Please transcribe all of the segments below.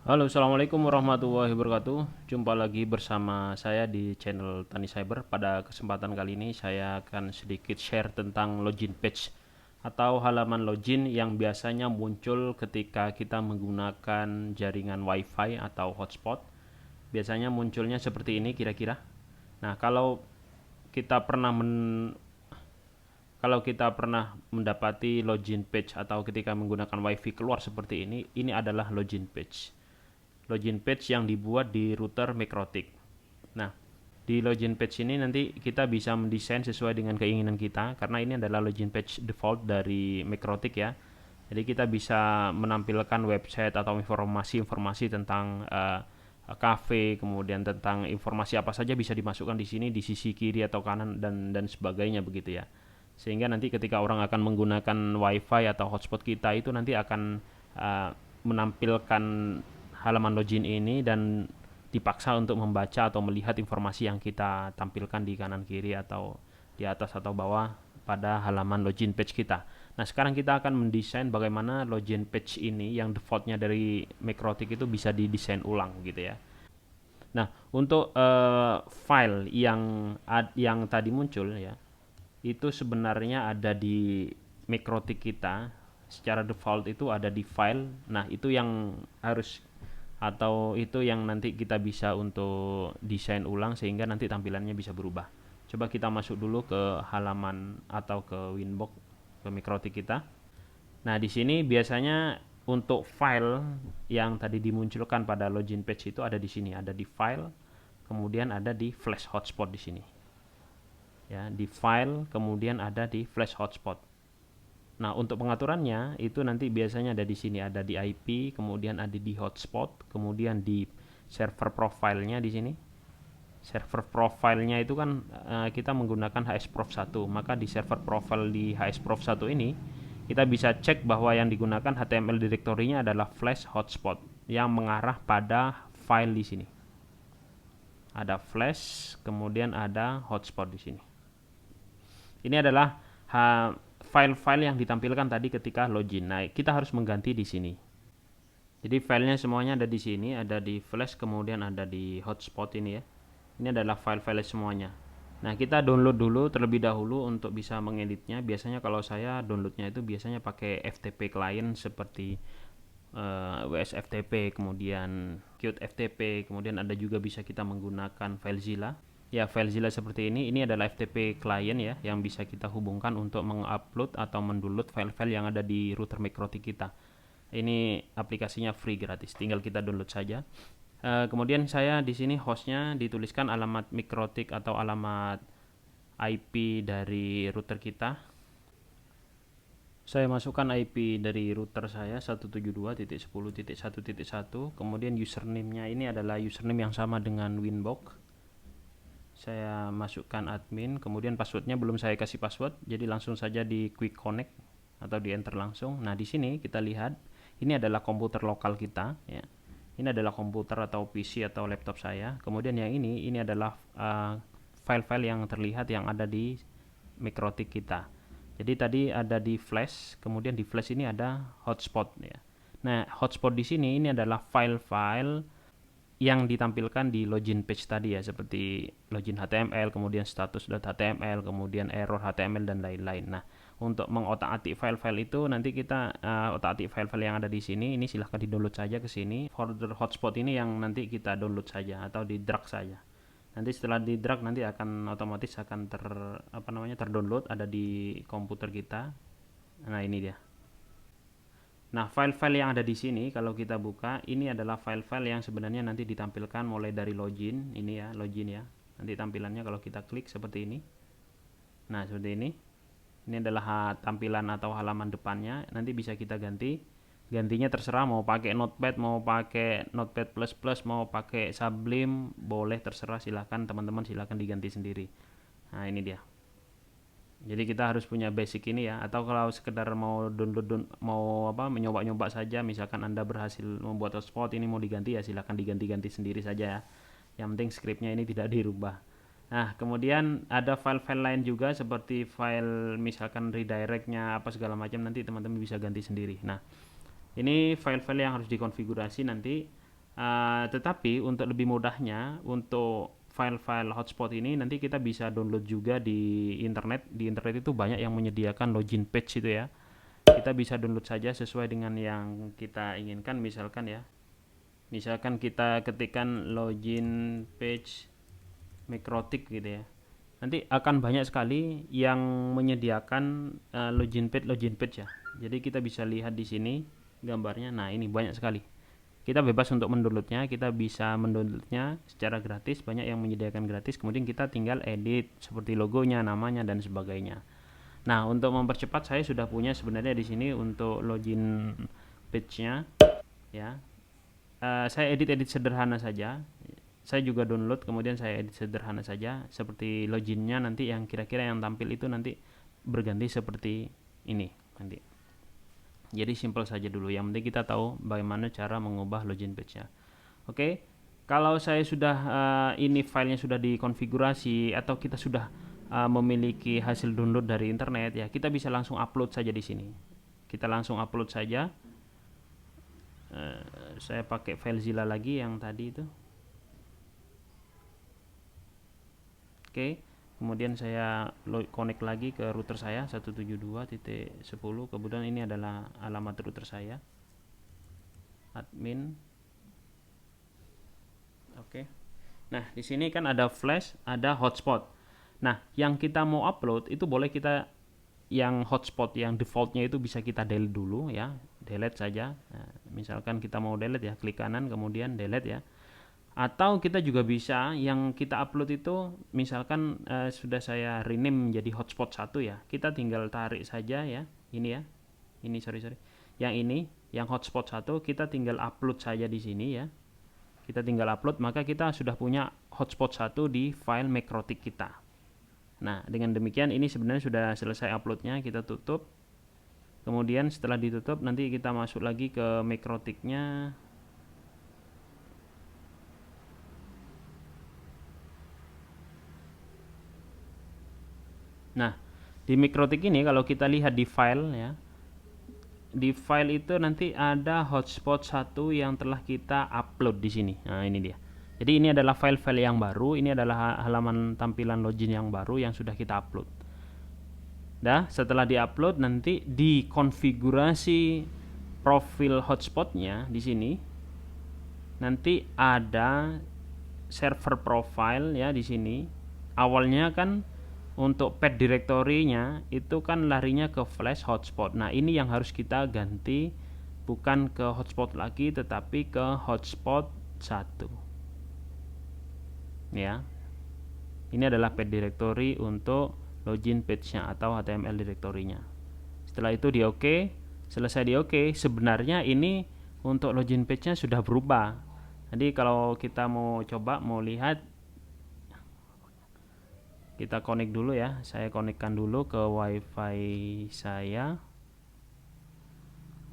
Halo, assalamualaikum warahmatullahi wabarakatuh. Jumpa lagi bersama saya di channel Tani Cyber. Pada kesempatan kali ini saya akan sedikit share tentang login page atau halaman login yang biasanya muncul ketika kita menggunakan jaringan WiFi atau hotspot. Biasanya munculnya seperti ini kira-kira. Nah, kita pernah kalau kita pernah mendapati login page atau ketika menggunakan WiFi keluar seperti ini adalah login page. Login page yang dibuat di router Mikrotik. Nah, di login page ini nanti kita bisa mendesain sesuai dengan keinginan kita karena ini adalah login page default dari Mikrotik ya. Jadi kita bisa menampilkan website atau informasi-informasi tentang cafe, kemudian tentang informasi apa saja bisa dimasukkan di sini di sisi kiri atau kanan dan sebagainya begitu ya. Sehingga nanti ketika orang akan menggunakan WiFi atau hotspot kita itu nanti akan menampilkan halaman login ini dan dipaksa untuk membaca atau melihat informasi yang kita tampilkan di kanan kiri atau di atas atau bawah pada halaman login page kita. Nah, sekarang kita akan mendesain bagaimana login page ini yang defaultnya dari Mikrotik itu bisa didesain ulang gitu ya. Nah, untuk file yang tadi muncul ya, itu sebenarnya ada di Mikrotik kita. Secara default itu ada di file. Nah, itu yang harus atau itu yang nanti kita bisa untuk desain ulang sehingga nanti tampilannya bisa berubah. Coba kita masuk dulu ke halaman atau ke Winbox ke Mikrotik kita. Nah, di sini biasanya untuk file yang tadi dimunculkan pada login page itu ada di sini, ada di file, kemudian ada di flash hotspot di sini. Ya, di file, kemudian ada di flash hotspot. Nah, untuk pengaturannya itu nanti biasanya ada di sini, ada di IP, kemudian ada di hotspot, kemudian di server profile-nya di sini. Server profile-nya itu kan kita menggunakan hsprof 1, maka di server profile di hsprof 1 ini kita bisa cek bahwa yang digunakan HTML directory-nya adalah flash hotspot yang mengarah pada file di sini. Ada flash, kemudian ada hotspot di sini. Ini adalah file-file yang ditampilkan tadi ketika login. Nah, kita harus mengganti di sini. Jadi filenya semuanya ada di sini, ada di flash, kemudian ada di hotspot ini ya. Ini adalah file-file semuanya. Nah, kita download dulu terlebih dahulu untuk bisa mengeditnya. Biasanya kalau saya downloadnya itu biasanya pakai FTP client seperti WSFTP, kemudian Qt FTP, kemudian ada juga bisa kita menggunakan FileZilla. Ya, FileZilla seperti ini adalah FTP client ya yang bisa kita hubungkan untuk mengupload atau mendownload file-file yang ada di router Mikrotik kita. Ini aplikasinya free gratis, tinggal kita download saja. Kemudian saya di sini hostnya dituliskan alamat Mikrotik atau alamat IP dari router kita. Saya masukkan IP dari router saya 172.10.1.1. Kemudian username-nya ini adalah username yang sama dengan Winbox. Saya masukkan admin, kemudian passwordnya belum saya kasih password, jadi langsung saja di quick connect atau di enter langsung. Nah, di sini kita lihat ini adalah komputer lokal kita ya. Ini adalah komputer atau PC atau laptop saya. Kemudian yang ini adalah file-file yang terlihat yang ada di Mikrotik kita. Jadi tadi ada di flash, kemudian di flash ini ada hotspot ya. Nah, hotspot di sini ini adalah file-file yang ditampilkan di login page tadi ya, seperti login HTML, kemudian status.html, kemudian error HTML dan lain-lain. Nah, untuk mengotak-atik file-file itu nanti kita otak-atik file-file yang ada di sini. Ini silahkan di-download saja ke sini. Folder hotspot ini yang nanti kita download saja atau di drag saja. Nanti setelah di drag nanti akan otomatis akan terdownload ada di komputer kita. Nah, ini dia. Nah, file-file yang ada di sini kalau kita buka, ini adalah file-file yang sebenarnya nanti ditampilkan mulai dari login, ini ya, login ya. Nanti tampilannya kalau kita klik seperti ini. Nah, seperti ini. Ini adalah tampilan atau halaman depannya. Nanti bisa kita ganti. Gantinya terserah mau pakai Notepad, mau pakai Notepad++, mau pakai Sublime, boleh terserah, silahkan teman-teman silahkan diganti sendiri. Nah, ini dia. Jadi kita harus punya basic ini ya, atau kalau sekedar mau menyoba-nyoba saja, misalkan Anda berhasil membuat hotspot ini mau diganti ya silahkan diganti-ganti sendiri saja ya. Yang penting scriptnya ini tidak dirubah. Nah, kemudian ada file-file lain juga seperti file misalkan redirectnya apa segala macam, nanti teman-teman bisa ganti sendiri. Nah, ini file-file yang harus dikonfigurasi nanti. Tetapi untuk lebih mudahnya, untuk file-file hotspot ini nanti kita bisa download juga di internet. Di internet itu banyak yang menyediakan login page itu ya. Kita bisa download saja sesuai dengan yang kita inginkan. Misalkan kita ketikkan login page Microtik gitu ya. Nanti akan banyak sekali yang menyediakan login page ya. Jadi kita bisa lihat di sini gambarnya. Nah, ini banyak sekali. Kita bebas untuk mendownloadnya, kita bisa mendownloadnya secara gratis, banyak yang menyediakan gratis, kemudian kita tinggal edit seperti logonya, namanya, dan sebagainya. Nah, untuk mempercepat saya sudah punya sebenarnya di sini untuk login page-nya ya. Saya edit sederhana saja. Saya juga download, kemudian saya edit sederhana saja seperti loginnya, nanti yang kira-kira yang tampil itu nanti berganti seperti ini nanti. Jadi simple saja dulu, yang penting kita tahu bagaimana cara mengubah login page-nya. Oke, kalau saya sudah ini filenya sudah dikonfigurasi atau kita sudah memiliki hasil download dari internet ya, kita bisa langsung upload saja di sini. Kita langsung upload saja. Saya pakai FileZilla lagi yang tadi itu. Oke, kemudian saya connect lagi ke router saya 172.10. Kemudian ini adalah alamat router saya, admin. Oke. Nah, di sini kan ada flash, ada hotspot. Nah, yang kita mau upload itu boleh kita, yang hotspot yang defaultnya itu bisa kita delete dulu ya, delete saja. Nah, misalkan kita mau delete ya, klik kanan kemudian delete ya. Atau kita juga bisa yang kita upload itu misalkan sudah saya rename menjadi hotspot 1 ya, kita tinggal tarik saja ya, ini ya, ini sorry yang ini yang hotspot 1 kita tinggal upload saja di sini ya, kita tinggal upload, maka kita sudah punya hotspot 1 di file Microtik kita. Nah, dengan demikian ini sebenarnya sudah selesai uploadnya, kita tutup. Kemudian setelah ditutup nanti kita masuk lagi ke Microtiknya. Nah, di Microtik ini kalau kita lihat di file ya, di file itu nanti ada hotspot 1 yang telah kita upload di sini. Nah, ini dia. Jadi ini adalah file-file yang baru, ini adalah halaman tampilan login yang baru yang sudah kita upload. Nah, setelah di-upload nanti di konfigurasi profil hotspotnya di sini nanti ada server profile ya di sini. Awalnya kan untuk path directory-nya itu kan larinya ke flash hotspot. Nah, ini yang harus kita ganti, bukan ke hotspot lagi tetapi ke hotspot 1. Ya. Ini adalah path directory untuk login page-nya atau HTML directory-nya. Setelah itu di OK, selesai di OK, sebenarnya ini untuk login page-nya sudah berubah. Jadi kalau kita mau coba mau lihat, kita connect dulu ya. Saya connectkan dulu ke wifi saya.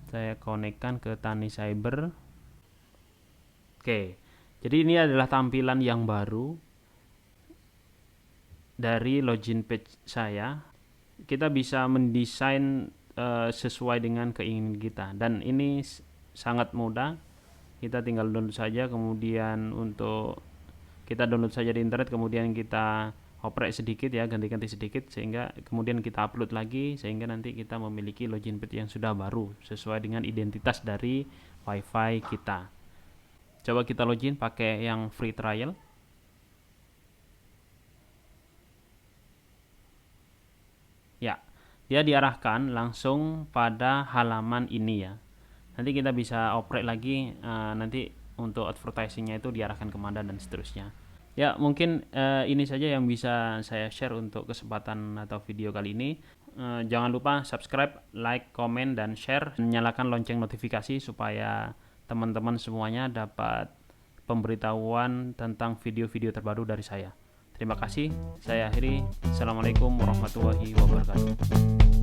Saya connectkan ke Tani Cyber. Oke. Jadi ini adalah tampilan yang baru dari login page saya. Kita bisa mendesain sesuai dengan keinginan kita, dan ini sangat mudah. Kita tinggal download saja, kemudian untuk kita download saja di internet, kemudian kita oprek sedikit ya, ganti-ganti sedikit, sehingga kemudian kita upload lagi, sehingga nanti kita memiliki login page yang sudah baru sesuai dengan identitas dari wifi kita. Coba kita login pakai yang free trial. Ya, dia diarahkan langsung pada halaman ini ya. Nanti kita bisa oprek lagi, nanti untuk advertisingnya itu diarahkan kemana dan seterusnya. Ya, mungkin ini saja yang bisa saya share untuk kesempatan atau video kali ini. Jangan lupa subscribe, like, komen, dan share. Nyalakan lonceng notifikasi supaya teman-teman semuanya dapat pemberitahuan tentang video-video terbaru dari saya. Terima kasih, saya akhiri. Assalamualaikum warahmatullahi wabarakatuh.